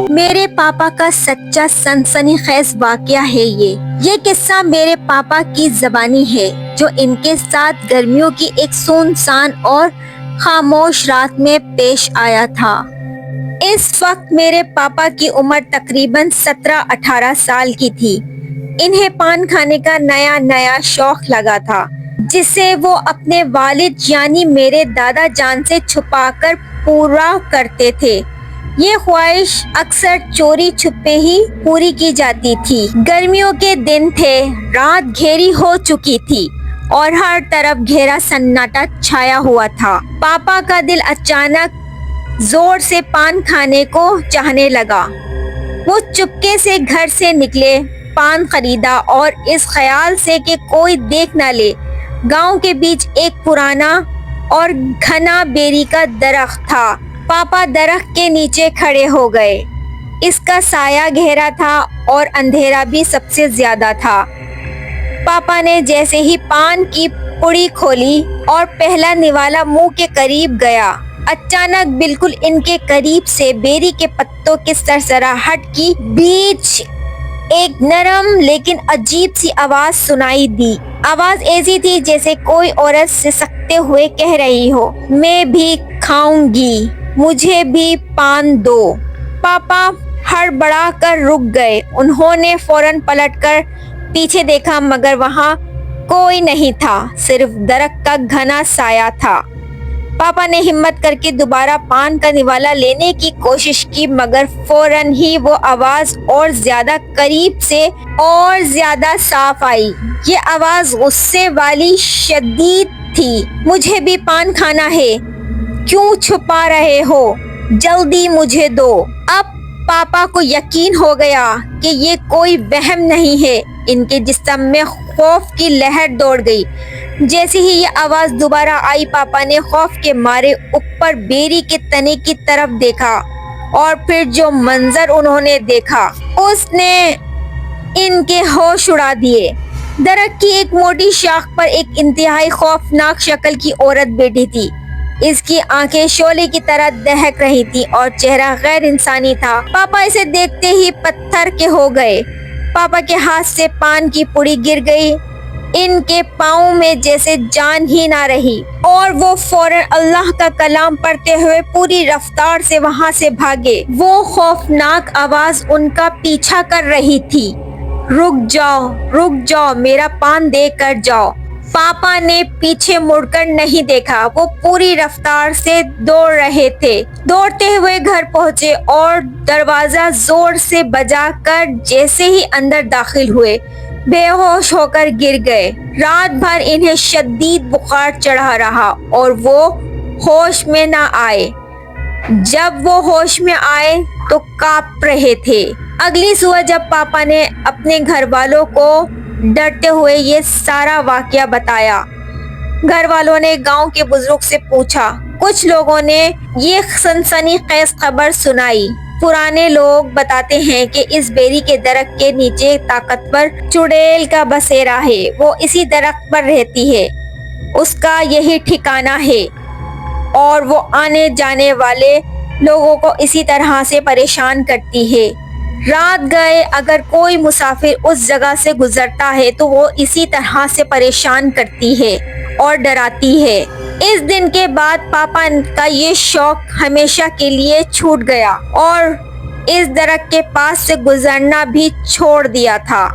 میرے پاپا کا سچا سنسنیخیز واقعہ ہے یہ قصہ میرے پاپا کی زبانی ہے جو ان کے ساتھ گرمیوں کی ایک سنسان اور خاموش رات میں پیش آیا تھا۔ اس وقت میرے پاپا کی عمر تقریباً 17-18 سال کی تھی۔ انہیں پان کھانے کا نیا شوق لگا تھا جسے وہ اپنے والد یعنی میرے دادا جان سے چھپا کر پورا کرتے تھے۔ یہ خواہش اکثر چوری چھپے ہی پوری کی جاتی تھی۔ گرمیوں کے دن تھے، رات گہری ہو چکی تھی اور ہر طرف گہرا سناٹا چھایا ہوا تھا۔ پاپا کا دل اچانک زور سے پان کھانے کو چاہنے لگا۔ وہ چپکے سے گھر سے نکلے، پان خریدا اور اس خیال سے کہ کوئی دیکھ نہ لے، گاؤں کے بیچ ایک پرانا اور گھنا بیری کا درخت تھا۔ پاپا درخت کے نیچے کھڑے ہو گئے۔ اس کا سایہ گہرا تھا اور اندھیرا بھی سب سے زیادہ تھا۔ پاپا نے جیسے ہی پان کی پڑی کھولی اور پہلا نوالا منہ کے قریب گیا، اچانک بالکل ان کے قریب سے بیری کے پتوں کے سرسراہٹ کی بیچ ایک نرم لیکن عجیب سی آواز سنائی دی۔ آواز ایسی تھی جیسے کوئی عورت سسکتے ہوئے کہہ رہی ہو، میں بھی کھاؤں گی، مجھے بھی پان دو۔ پاپا ہڑبڑا کر رک گئے۔ انہوں نے فوراً پلٹ کر پیچھے دیکھا مگر وہاں کوئی نہیں تھا، صرف درخت کا گھنا سایہ تھا۔ پاپا نے ہمت کر کے دوبارہ پان کا نوالا لینے کی کوشش کی مگر فوراً ہی وہ آواز اور زیادہ قریب سے اور زیادہ صاف آئی۔ یہ آواز غصے والی شدید تھی، مجھے بھی پان کھانا ہے، کیوں چھپا رہے ہو، جلدی مجھے دو۔ اب پاپا کو یقین ہو گیا کہ یہ کوئی وہم نہیں ہے۔ ان کے جسم میں خوف کی لہر دوڑ گئی۔ جیسے ہی یہ آواز دوبارہ آئی، پاپا نے خوف کے مارے اوپر بیری کے تنے کی طرف دیکھا اور پھر جو منظر انہوں نے دیکھا اس نے ان کے ہوش اڑا دیے۔ درخت کی ایک موٹی شاخ پر ایک انتہائی خوفناک شکل کی عورت بیٹھی تھی۔ اس کی آنکھیں شعلے کی طرح دہک رہی تھی اور چہرہ غیر انسانی تھا۔ پاپا اسے دیکھتے ہی پتھر کے ہو گئے۔ پاپا کے ہاتھ سے پان کی پڑی گر گئی، ان کے پاؤں میں جیسے جان ہی نہ رہی اور وہ فوراً اللہ کا کلام پڑھتے ہوئے پوری رفتار سے وہاں سے بھاگے۔ وہ خوفناک آواز ان کا پیچھا کر رہی تھی، رک جاؤ، میرا پان دے کر جاؤ۔ پاپا نے پیچھے مڑ کر نہیں دیکھا، وہ پوری رفتار سے دوڑ رہے تھے۔ دوڑتے ہوئے گھر پہنچے اور دروازہ زور سے بجا کر جیسے ہی اندر داخل ہوئے، بے ہوش ہو کر گر گئے۔ رات بھر انہیں شدید بخار چڑھا رہا اور وہ ہوش میں نہ آئے۔ جب وہ ہوش میں آئے تو کانپ رہے تھے۔ اگلی صبح جب پاپا نے اپنے گھر والوں کو ڈرتے ہوئے یہ سارا واقعہ بتایا، گھر والوں نے گاؤں کے بزرگ سے پوچھا۔ کچھ لوگوں نے یہ سنسنی خیز خبر سنائی۔ پرانے لوگ بتاتے ہیں کہ اس بیری کے درخت کے نیچے طاقتور چڑیل کا بسیرا ہے، وہ اسی درخت پر رہتی ہے، اس کا یہی ٹھکانہ ہے اور وہ آنے جانے والے لوگوں کو اسی طرح سے پریشان کرتی ہے۔ رات گئے اگر کوئی مسافر اس جگہ سے گزرتا ہے تو وہ اسی طرح سے پریشان کرتی ہے اور ڈراتی ہے۔ اس دن کے بعد پاپا کا یہ شوق ہمیشہ کے لیے چھوٹ گیا اور اس درخت کے پاس سے گزرنا بھی چھوڑ دیا تھا۔